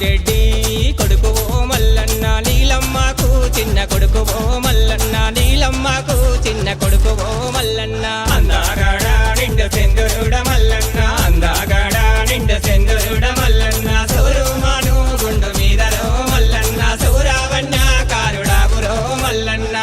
రెడ్డి కొడుకువో మల్లన్న నీలమ్మకు చిన్న కొడుకువో మల్లన్న నీలమ్మకు చిన్న కొడుకువో మల్లన్న అందాగాడ నిండు సెందురుడ మల్లన్న అందాగాడ నిండు సెందురుడ మల్లన్న సూరుమాను గుండు మీదరో మల్లన్న సూరావణ్య కారుడాగురో మల్లన్న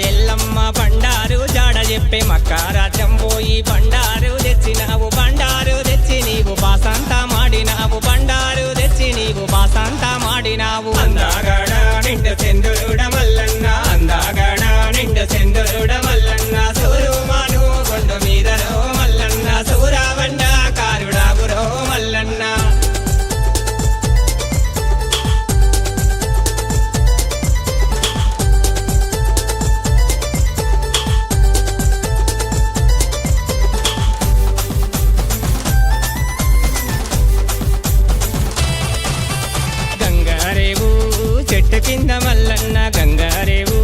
ఎల్లమ్మ బండారు జాడ చెప్పే మక్క రాజ్యం పోయి బండారు తెచ్చినావు బండారు తెచ్చి నీవు బాసంతా మాడినావు బండారు తెచ్చి నీవు బాసంతా మాడినావు అందాగాడ నిండు సెందురుడ మల్లన్న అందాగాడ నిండు సెందురుడ మల్లన్న సూరుమాను గుండు మీదరో మల్లన్న సూరావణ్య కారుడాగురో మల్లన్న చెట్టు కింద మల్లన్న గంగారేవు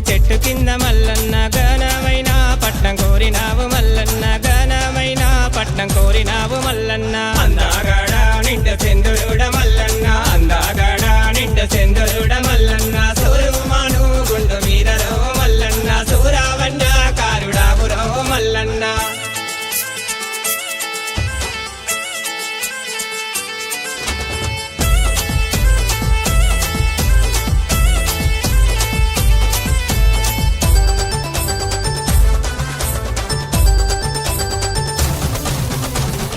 చెట్టు కింద మల్లన్న ఘనమైన పట్నం కోరినావు మల్లన్న ఘనమైన పట్నం కోరినావు మల్లన్న అందాగాడ నిండు సెందురుడ మల్లన్న అందాగాడ నిండు సెందురుడ మల్లన్న సూరుమాను గుండు మీదరో మల్లన్న సూరావణ్య కారుడాగురో మల్లన్న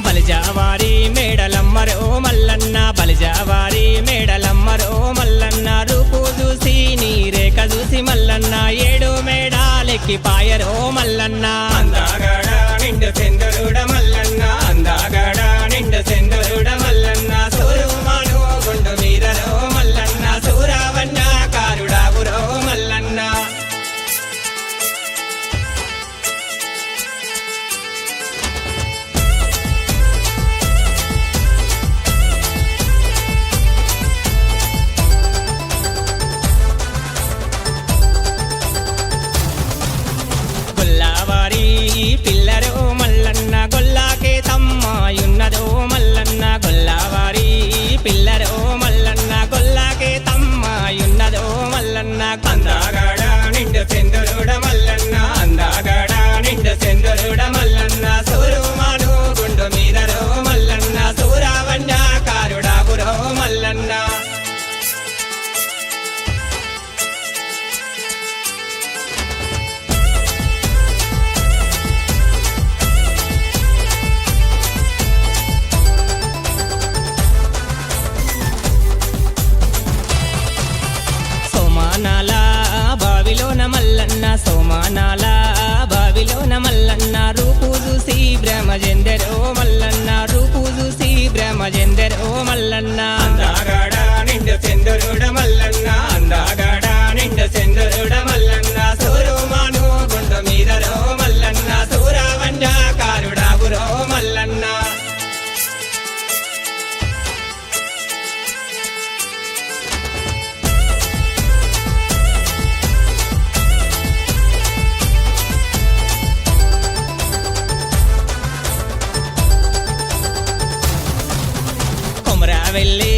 బలిజావారి మేడలమ్మరో మల్లన్న బలిజావారి మేడలమ్మరో మల్లన్న రూపు చూసి నీ రేఖ చూసి మల్లన్న ఏడు మేడాలెక్కి పాయరో మల్లన్న అందాగాడ నిండు సెందురుడ మల్లన్న అందాగాడ నిండు సెందురుడ మల్లన్న సూరుమాను గుండు మీదరో మల్లన్న సూరావణ్య కారుడాగురో మల్లన్న పిల్లరో మల్లన్న గొల్లాకే తమ్మాయున్నదో మల్లన్న గొల్లవారి పిల్లరో మల్లన్న గొల్లాకే తమ్మాయున్నదో మల్లన్న అందాగాడ నిండు సెందురుడ మల్లన్న అందాగాడ నిండు సెందురుడ మల్లన్న సూరుమాను గుండు మీదరో మల్లన్న సూరావణ్య కారుడాగురో మల్లన్న బావిలోన మల్లన్న సోమానాల బావిలోన మల్లన్న రూపు చూసి బ్రహ్మజెందరో మల్లన్న రూపు చూసి బ్రహ్మజెందరో మల్లన్న అందాగాడ నిండు సెందురుడ మల్లన్న అందాగాడ నిండు సెందురుడ మల్లన్న సూరుమాను గుండు మీదరో మల్లన్న సూరావణ్య కారుడాగురో మల్లన్న వెళ్ళి